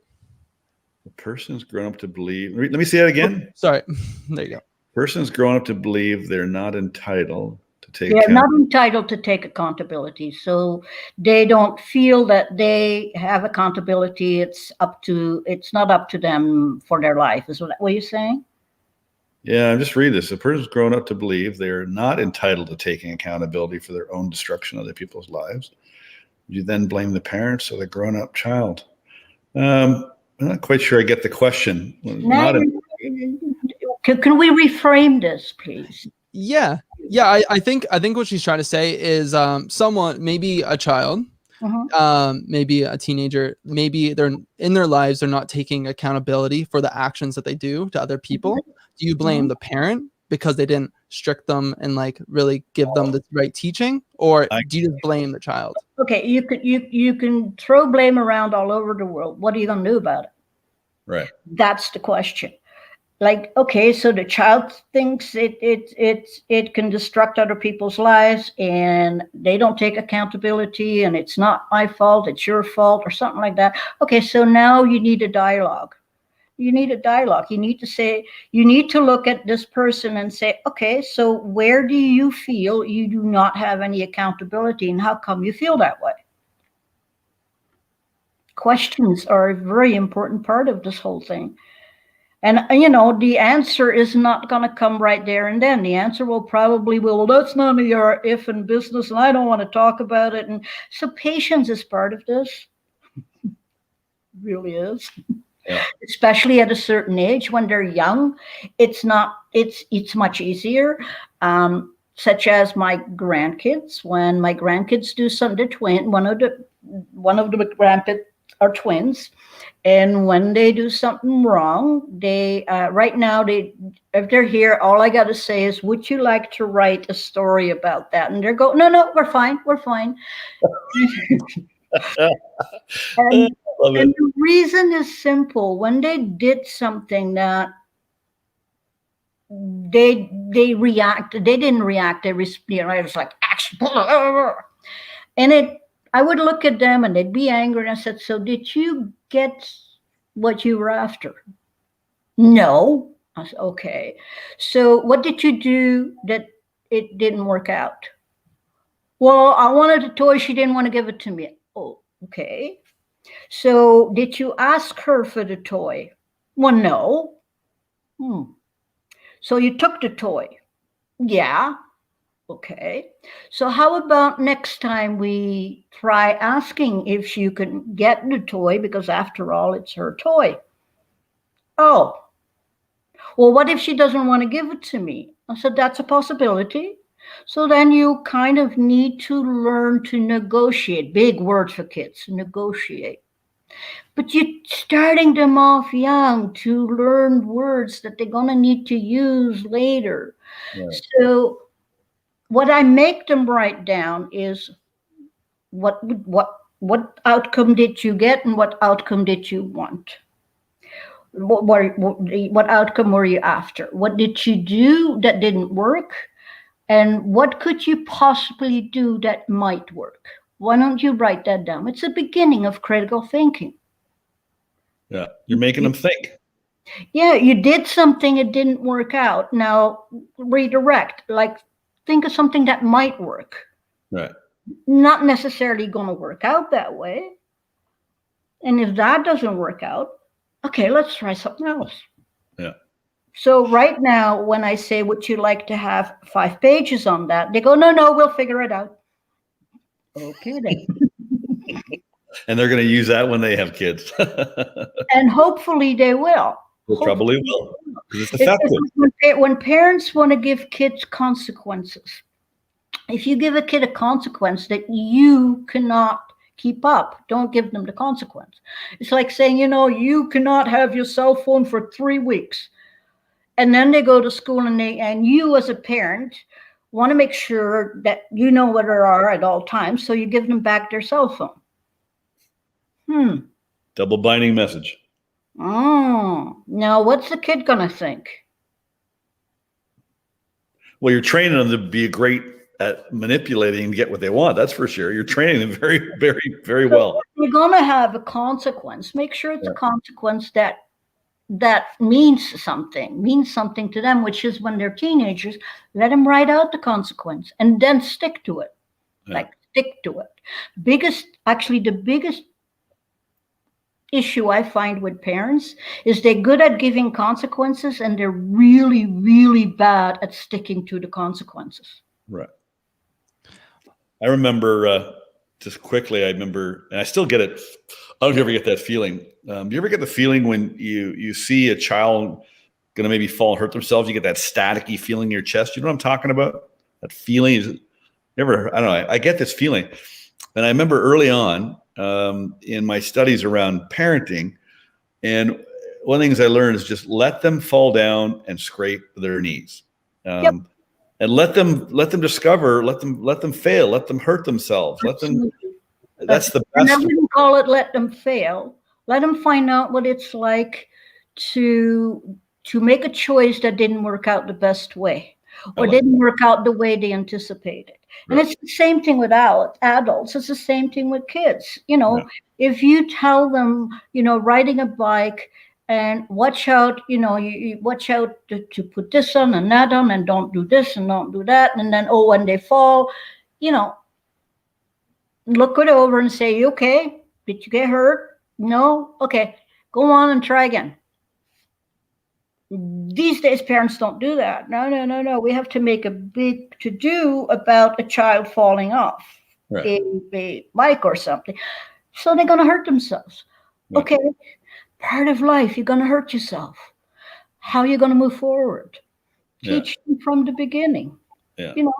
[SPEAKER 3] The person's grown up to believe. Let me say that again.
[SPEAKER 1] Oh, sorry. There you go.
[SPEAKER 3] Person's grown up to believe they're not entitled to take.
[SPEAKER 4] They're not entitled to take accountability, so they don't feel that they have accountability. It's not up to them for their life. Is what you're saying?
[SPEAKER 3] Yeah, I'm just reading this. A person's grown up to believe they're not entitled to taking accountability for their own destruction of other people's lives. You then blame the parents or the grown-up child. I'm not quite sure I get the question.
[SPEAKER 4] Can we reframe this, please?
[SPEAKER 1] Yeah. I think what she's trying to say is someone, maybe a child, maybe a teenager, maybe they're in their lives, they're not taking accountability for the actions that they do to other people. Do you blame the parent because they didn't strict them and like really give them the right teaching, or do you just blame the child?
[SPEAKER 4] Okay, you can throw blame around all over the world. What are you going to do about it?
[SPEAKER 3] Right.
[SPEAKER 4] That's the question. Like, okay, so the child thinks it can destruct other people's lives, and they don't take accountability, and it's not my fault, it's your fault, or something like that. Okay, so now you need a dialogue. You need to look at this person and say, okay, so where do you feel you do not have any accountability, and how come you feel that way? Questions are a very important part of this whole thing. And, the answer is not going to come right there and then. The answer will probably well, that's none of your effing business, and I don't want to talk about it. And so patience is part of this. It really is. Yeah. Especially at a certain age when they're young, it's much easier. such as my grandkids. When my grandkids do something, one of the grandkids are twins, and when they do something wrong, they right now if they're here, all I got to say is, "Would you like to write a story about that?" And they're go, "No, we're fine, we're fine." and the reason is simple. When they did something that they didn't react. It was like action, and I would look at them and they'd be angry. And I said, "So did you get what you were after?" "No." I said, "Okay. So what did you do that it didn't work out?" "Well, I wanted a toy. She didn't want to give it to me." "Oh, okay. So did you ask her for the toy?" "Well, no." "So you took the toy?" "Yeah." "Okay. So how about next time we try asking if you can get the toy, because after all, it's her toy." "Oh, well, what if she doesn't want to give it to me?" I said, "That's a possibility. So then you kind of need to learn to negotiate." Big word for kids, negotiate. But you're starting them off young to learn words that they're going to need to use later. Right. So what I make them write down is what outcome did you get and what outcome did you want? What outcome were you after? What did you do that didn't work? And what could you possibly do that might work? Why don't you write that down? It's the beginning of critical thinking.
[SPEAKER 3] Yeah, you're making them think.
[SPEAKER 4] Yeah, you did something, it didn't work out. Now redirect, like think of something that might work.
[SPEAKER 3] Right.
[SPEAKER 4] Not necessarily going to work out that way. And if that doesn't work out, okay, let's try something else.
[SPEAKER 3] Yeah.
[SPEAKER 4] So right now, when I say, "Would you like to have 5 pages on that?" They go, no, we'll figure it out. Okay, then.
[SPEAKER 3] And they're going to use that when they have kids.
[SPEAKER 4] And hopefully they will.
[SPEAKER 3] They probably will. It's effective.
[SPEAKER 4] When parents want to give kids consequences, if you give a kid a consequence that you cannot keep up, don't give them the consequence. It's like saying, you cannot have your cell phone for 3 weeks. And then they go to school and you as a parent want to make sure that you know where they are at all times. So you give them back their cell phone.
[SPEAKER 3] Double binding message.
[SPEAKER 4] Oh, now what's the kid going to think?
[SPEAKER 3] Well, you're training them to be great at manipulating and get what they want. That's for sure. You're training them very, very, very well.
[SPEAKER 4] You're going to have a consequence. Make sure it's a consequence that means something to them, which is when they're teenagers, let them write out the consequence and then stick to it. Yeah. Stick to it. The biggest issue I find with parents is they're good at giving consequences and they're really, really bad at sticking to the consequences.
[SPEAKER 3] Right. I remember just quickly, and I still get it. I don't know if you ever get that feeling. Do you ever get the feeling when you see a child going to maybe fall and hurt themselves? You get that staticky feeling in your chest. You know what I'm talking about? That feeling is never. I don't know. I get this feeling, and I remember early on in my studies around parenting, and one of the things I learned is just let them fall down and scrape their knees.
[SPEAKER 4] Yep.
[SPEAKER 3] And let them discover, let them fail, let them hurt themselves. That's the best.
[SPEAKER 4] And I wouldn't call it let them fail. Let them find out what it's like to make a choice that didn't work out the best way or didn't work out the way they anticipated. Right. And it's the same thing with adults. It's the same thing with kids. If you tell them, riding a bike, and watch out, you watch out to put this on and that on, and don't do this and don't do that. And then, when they fall, look it over and say, "Okay, did you get hurt? No? Okay, go on and try again." These days, parents don't do that. No. We have to make a big to-do about a child falling off a bike or something. So they're going to hurt themselves. Right. Okay. Part of life, you're going to hurt yourself. How are you going to move forward? Teach them from the beginning.
[SPEAKER 3] Yeah.
[SPEAKER 4] You know,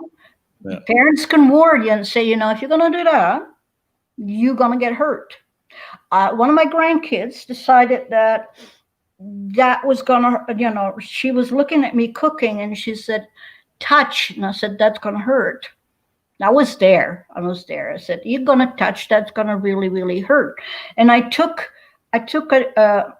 [SPEAKER 3] Yeah.
[SPEAKER 4] parents can warn you and say, if you're going to do that, you're going to get hurt. One of my grandkids decided that was going to, she was looking at me cooking and she said, touch. And I said, that's going to hurt. I was there. I said, you're going to touch. That's going to really, really hurt. And I took a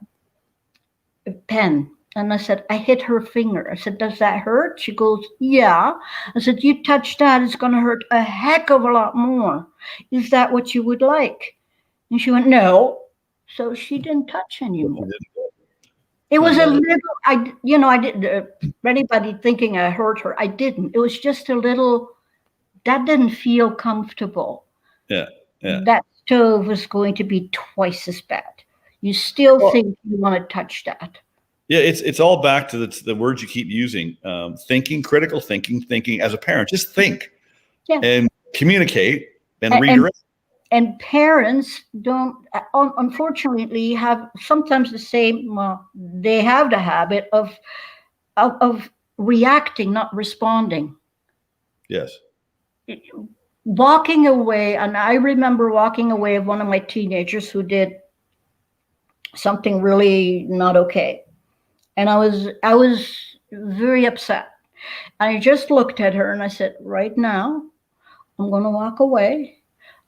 [SPEAKER 4] pen and I said, I hit her finger. I said, does that hurt? She goes, yeah. I said, you touch that, it's going to hurt a heck of a lot more. Is that what you would like? And she went, no. So she didn't touch anymore. It was a little, I didn't, for anybody thinking I hurt her, I didn't. It was just a little, that didn't feel comfortable.
[SPEAKER 3] Yeah.
[SPEAKER 4] That stove was going to be twice as bad. You still think you want to touch that.
[SPEAKER 3] Yeah, it's all back to the words you keep using. Thinking, critical thinking as a parent. Just think and communicate and redirect.
[SPEAKER 4] And parents don't, unfortunately, have sometimes the same, they have the habit of reacting, not responding.
[SPEAKER 3] Yes.
[SPEAKER 4] Walking away, and I remember walking away of one of my teenagers who did something really not okay. And I was very upset. I just looked at her and I said, right now, I'm going to walk away.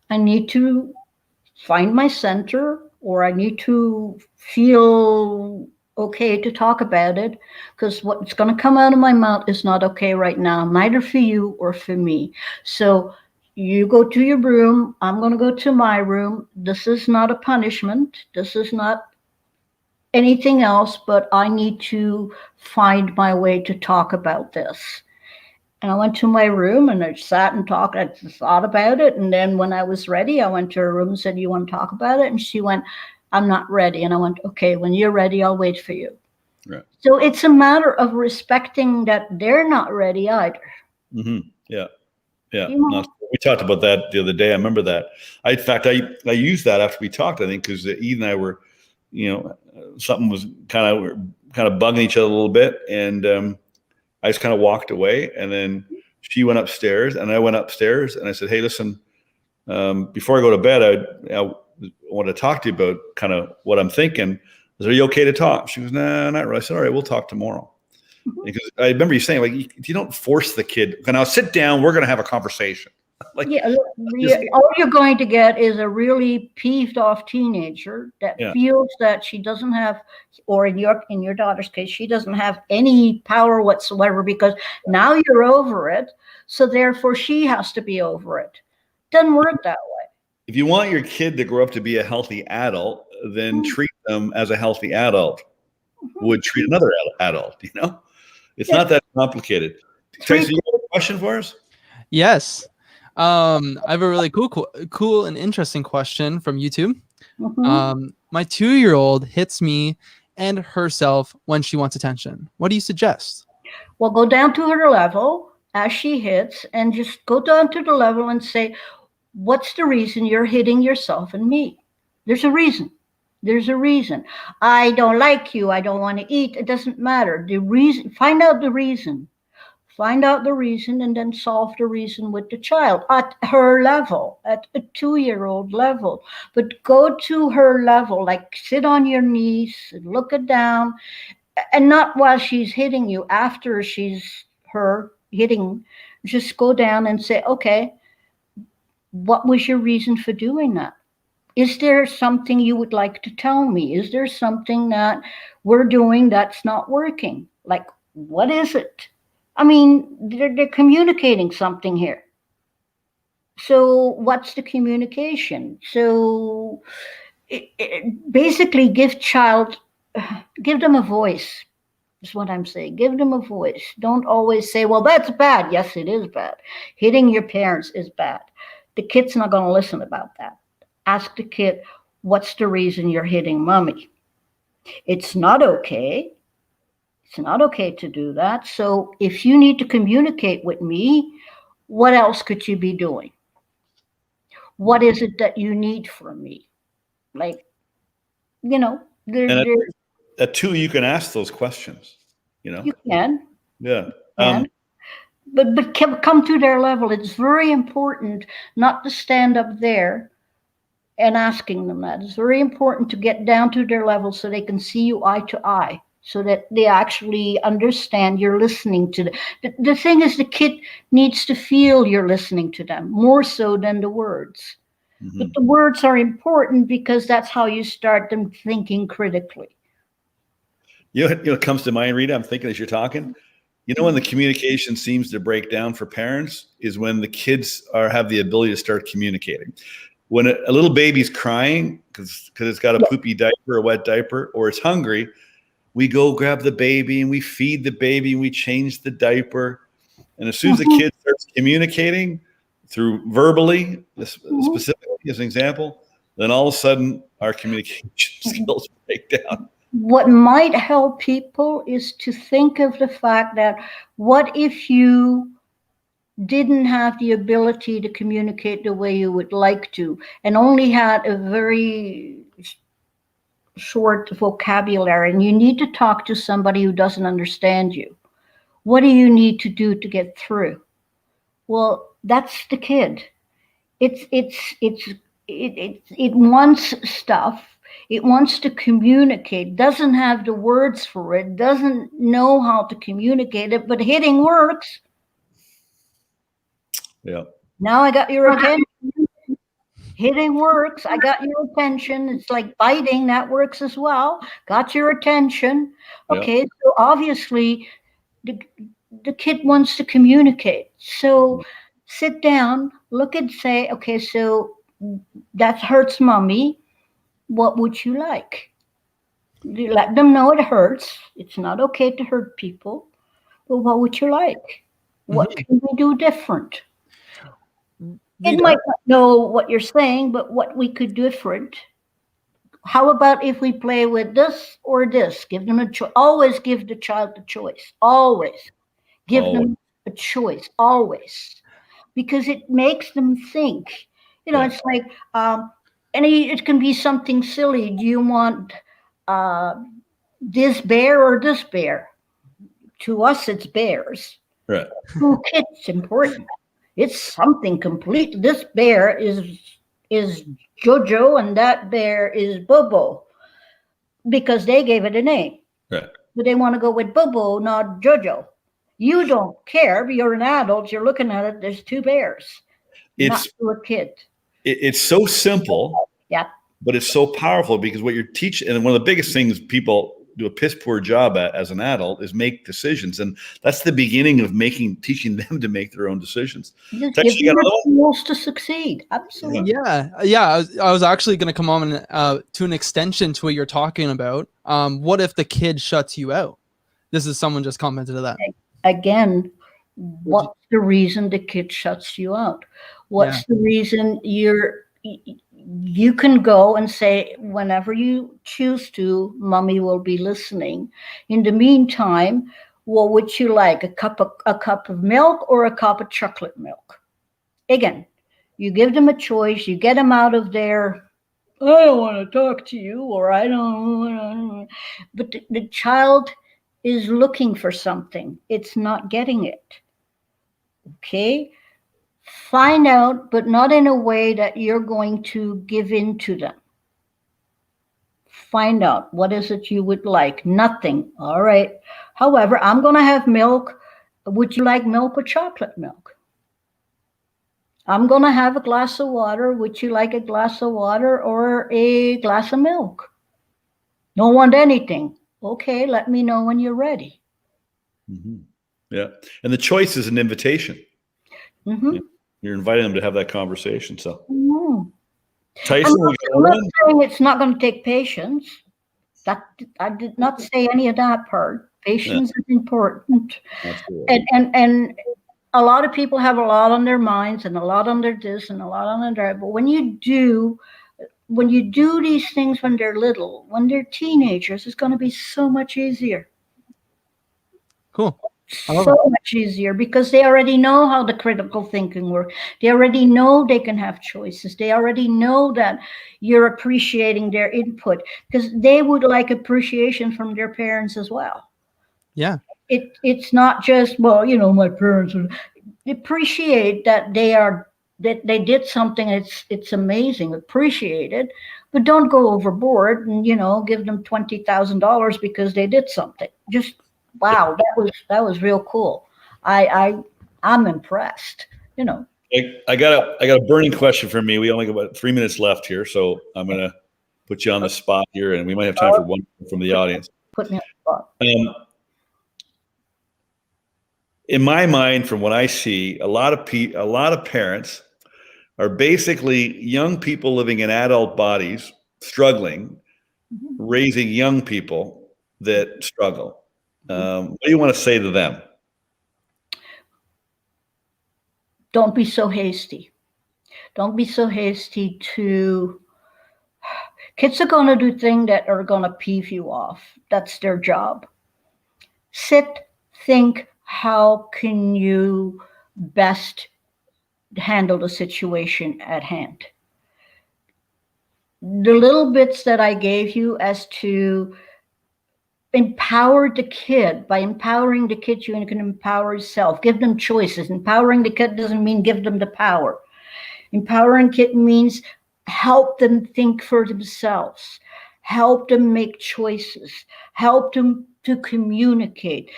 [SPEAKER 4] I need to find my center, or I need to feel okay to talk about it, because what's going to come out of my mouth is not okay right now, neither for you or for me. So you go to your room. I'm going to go to my room. This is not a punishment. This is not anything else, but I need to find my way to talk about this. And I went to my room and I sat and talked. I thought about it. And then when I was ready, I went to her room and said, you want to talk about it? And she went, I'm not ready. And I went, okay, when you're ready, I'll wait for you.
[SPEAKER 3] Right.
[SPEAKER 4] So it's a matter of respecting that they're not ready either.
[SPEAKER 3] Mm-hmm. Yeah. Yeah. We talked about that the other day. I remember that. In fact, I used that after we talked, I think, because Eve and I were, something was kind of bugging each other a little bit. And I just kind of walked away, and then she went upstairs and I went upstairs and I said, hey, listen, before I go to bed, I want to talk to you about kind of what I'm thinking. Are you okay to talk? She goes, nah, not really. I said, all right, we'll talk tomorrow. Mm-hmm. Because I remember you saying, like, you don't force the kid. Now sit down, we're going to have a conversation. Like,
[SPEAKER 4] all you're going to get is a really peeved off teenager that feels that she doesn't have, or in your daughter's case, she doesn't have any power whatsoever, because now you're over it. So therefore she has to be over it. Doesn't work that way.
[SPEAKER 3] If you want your kid to grow up to be a healthy adult, then treat them as a healthy adult would treat another adult. It's not that complicated. Tracy, you have a question for us?
[SPEAKER 1] Yes. I have a really cool and interesting question from YouTube. My 2-year-old hits me and herself when she wants attention. What do you suggest?
[SPEAKER 4] Well, go down to her level as she hits, and just go down to the level and say, what's the reason you're hitting yourself and me? There's a reason. There's a reason. I don't like you. I don't want to eat. It doesn't matter. The reason, find out the reason. Find out the reason and then solve the reason with the child at her level, at a 2-year-old level. But go to her level, like sit on your knees, look it down, and not while she's hitting you, after her hitting, just go down and say, okay, what was your reason for doing that? Is there something you would like to tell me? Is there something that we're doing that's not working? Like, what is it? I mean, they're communicating something here. So what's the communication? So basically give them a voice, is what I'm saying. Give them a voice. Don't always say, well, that's bad. Yes, it is bad. Hitting your parents is bad. The kid's not going to listen about that. Ask the kid, what's the reason you're hitting mommy? It's not okay. It's not okay to do that. So if you need to communicate with me, what else could you be doing? What is it that you need from me? Like,
[SPEAKER 3] at 2, you can ask those questions,
[SPEAKER 4] You can.
[SPEAKER 3] Yeah.
[SPEAKER 4] but come to their level. It's very important not to stand up there and asking them that. It's very important to get down to their level so they can see you eye to eye, so that they actually understand you're listening to them. The thing is, the kid needs to feel you're listening to them more so than the words.
[SPEAKER 3] Mhm.
[SPEAKER 4] But the words are important because that's how you start them thinking critically.
[SPEAKER 3] You know what comes to mind, Rita? I'm thinking as you're talking. You know when the communication seems to break down for parents is when the kids have the ability to start communicating. When a little baby's crying because it's got a poopy diaper, a wet diaper, or it's hungry, we go grab the baby and we feed the baby and we change the diaper. And as soon as the kid starts communicating through verbally, specifically as an example, then all of a sudden our communication skills break down.
[SPEAKER 4] What might help people is to think of the fact that what if you didn't have the ability to communicate the way you would like to, and only had a very short vocabulary, and you need to talk to somebody who doesn't understand you. What do you need to do to get through? Well, that's the kid. It wants stuff. It wants to communicate, doesn't have the words for it, doesn't know how to communicate it, but hitting works.
[SPEAKER 3] Yeah.
[SPEAKER 4] Now I got your attention. Hitting works. I got your attention. It's like biting. That works as well. Got your attention. Okay,
[SPEAKER 3] Yeah.
[SPEAKER 4] so obviously the kid wants to communicate. So sit down, look and say, okay, so that hurts mommy. What would you like? You let them know it hurts. It's not okay to hurt people. But what would you like? What can we do different? It might not know what you're saying, but what we could do different. How about if we play with this or this? Give them a choice. Always give the child the choice. Always. Give them a choice. Always. Because it makes them think. You know, it's like, it can be something silly. Do you want this bear or this bear? To us, it's bears.
[SPEAKER 3] Right.
[SPEAKER 4] To kids, it's important. It's something complete. This bear is Jojo, and that bear is Bobo, because they gave it a name.
[SPEAKER 3] Right.
[SPEAKER 4] But they want to go with Bobo, not Jojo. You don't care, but you're an adult. You're looking at it. There's two bears. Not to a kid.
[SPEAKER 3] It's so simple.
[SPEAKER 4] Yeah.
[SPEAKER 3] But it's so powerful because what you're teaching, and one of the biggest things people do a piss poor job at as an adult is make decisions. And that's the beginning of teaching them to make their own decisions.
[SPEAKER 4] Just give them the tools to succeed. Absolutely.
[SPEAKER 1] Yeah. I was actually going to come on to an extension to what you're talking about. What if the kid shuts you out? This is someone just commented to that.
[SPEAKER 4] Again, what's the reason the kid shuts you out? What's the reason you can go and say, whenever you choose to, mommy will be listening. In the meantime, what would you like? A cup of milk or a cup of chocolate milk? Again, you give them a choice. You get them out of there. I don't want to talk to you, or I don't. But the child is looking for something. It's not getting it. Okay? Find out, but not in a way that you're going to give in to them. Find out, what is it you would like? Nothing. All right. However, I'm going to have milk. Would you like milk or chocolate milk? I'm going to have a glass of water. Would you like a glass of water or a glass of milk? Don't want anything. Okay, let me know when you're ready.
[SPEAKER 3] Mm-hmm. Yeah. And the choice is an invitation.
[SPEAKER 4] Mm-hmm.
[SPEAKER 3] You're inviting them to have that conversation. So, Tyson,
[SPEAKER 4] I'm not saying it's not going to take patience. That I did not say any of that part. Patience is important. And a lot of people have a lot on their minds and a lot on their this and a lot on their that. But when you do these things when they're little, when they're teenagers, it's going to be so much easier.
[SPEAKER 1] Cool.
[SPEAKER 4] So much easier because they already know how the critical thinking works. They already know they can have choices. They already know that you're appreciating their input because they would like appreciation from their parents as well.
[SPEAKER 1] Yeah.
[SPEAKER 4] it's not just, well, you know, my parents appreciate that they did something. It's amazing. Appreciate it, but don't go overboard and, you know, give them $20,000 because they did something. Just wow, that was real cool. I'm impressed. You know.
[SPEAKER 3] I got a burning question for me. We only got about 3 minutes left here, so I'm gonna put you on the spot here, and we might have time for one from the audience.
[SPEAKER 4] Put me on the spot.
[SPEAKER 3] In my mind, from what I see, a lot of parents are basically young people living in adult bodies, struggling, raising young people that struggle. What do you want to say to them?
[SPEAKER 4] Don't be so hasty. Don't be so hasty to. Kids are going to do things that are going to peeve you off. That's their job. Sit, think, how can you best handle the situation at hand? The little bits that I gave you as to empower the kid. By empowering the kid, you can empower yourself. Give them choices. Empowering the kid doesn't mean give them the power. Empowering kid means help them think for themselves. Help them make choices. Help them to communicate.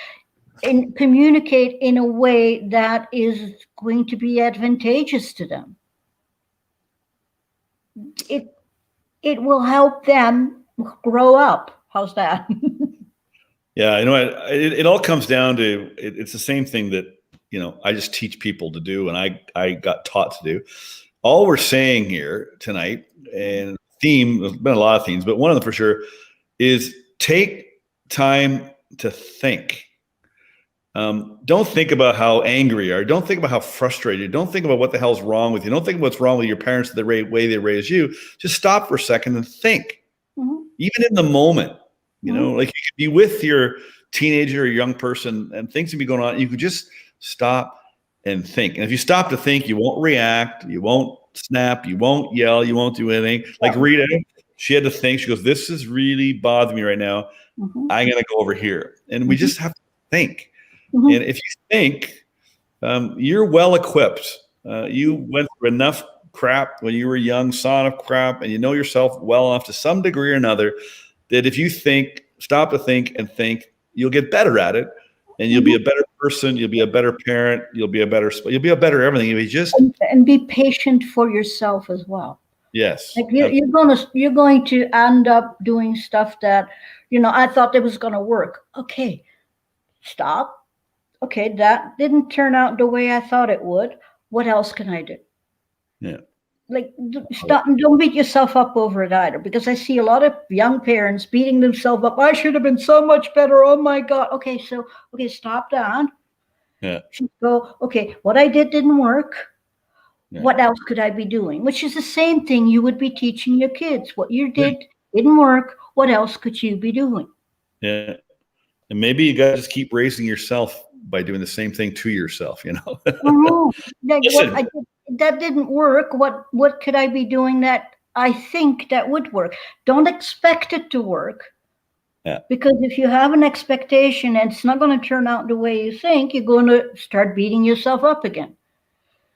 [SPEAKER 4] And communicate in a way that is going to be advantageous to them. It will help them grow up. How's that?
[SPEAKER 3] Yeah, you know, it all comes down to it's the same thing that, you know, I just teach people to do, and I got taught to do. All we're saying here tonight, and theme, there's been a lot of themes, but one of them for sure is take time to think. Don't think about how angry you are. Don't think about how frustrated. Don't think about what the hell's wrong with you. Don't think about what's wrong with your parents, the way they raised you. Just stop for a second and think. Even in the moment, you know, like you could be with your teenager or young person and things can be going on. You could just stop and think. And if you stop to think, you won't react. You won't snap. You won't yell. You won't do anything. Like Rita, she had to think. She goes, this is really bothering me right now. I'm going to go over here. And we just have to think. And if you think, you're well equipped. You went through enough crap when you were young, saw enough crap, and you know yourself well enough to some degree or another that if you think, stop to think and think, you'll get better at it, and you'll be a better person. You'll be a better parent. You'll be a better everything. If you just
[SPEAKER 4] and be patient for yourself as well.
[SPEAKER 3] Yes,
[SPEAKER 4] like you're going to end up doing stuff that, you know, I thought that was going to work. Okay, stop. Okay, that didn't turn out the way I thought it would. What else can I do?
[SPEAKER 3] Yeah.
[SPEAKER 4] Like, stop and don't beat yourself up over it either, because I see a lot of young parents beating themselves up. I should have been so much better. Oh my God. Okay, stop down.
[SPEAKER 3] Yeah.
[SPEAKER 4] Go, okay, what I did didn't work. Yeah. What else could I be doing? Which is the same thing you would be teaching your kids. What you did didn't work. What else could you be doing?
[SPEAKER 3] Yeah. And maybe you got to just keep raising yourself by doing the same thing to yourself, you know?
[SPEAKER 4] That didn't work. What could I be doing that I think that would work? Don't expect it to work.
[SPEAKER 3] Yeah.
[SPEAKER 4] Because if you have an expectation and it's not going to turn out the way you think, you're going to start beating yourself up again.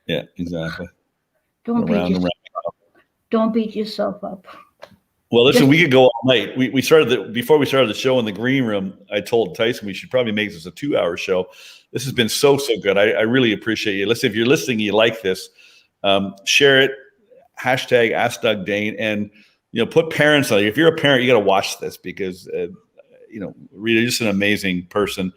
[SPEAKER 3] Yeah, exactly.
[SPEAKER 4] Don't beat yourself up.
[SPEAKER 3] Well, listen, we could go all night. Before we started the show in the green room, I told Tyson we should probably make this a 2-hour show. This has been so good. I really appreciate you. Listen, if you're listening, you like this, share it, hashtag Ask Doug Dane, and, you know, put parents on it. If you're a parent, you got to watch this because, you know, Rita, you're just an amazing person.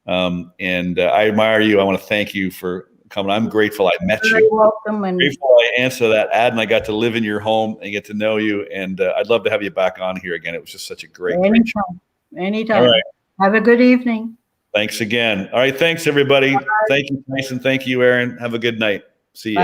[SPEAKER 3] And I admire you. I want to thank you for coming. I'm grateful I met you.
[SPEAKER 4] You're welcome. And
[SPEAKER 3] grateful I answered that ad and I got to live in your home and get to know you. And I'd love to have you back on here again. It was just such a great show.
[SPEAKER 4] Anytime.
[SPEAKER 3] All right.
[SPEAKER 4] Have a good evening.
[SPEAKER 3] Thanks again. All right. Thanks, everybody. Bye. Thank you, Tyson. Thank you, Aaron. Have a good night. See you. Bye.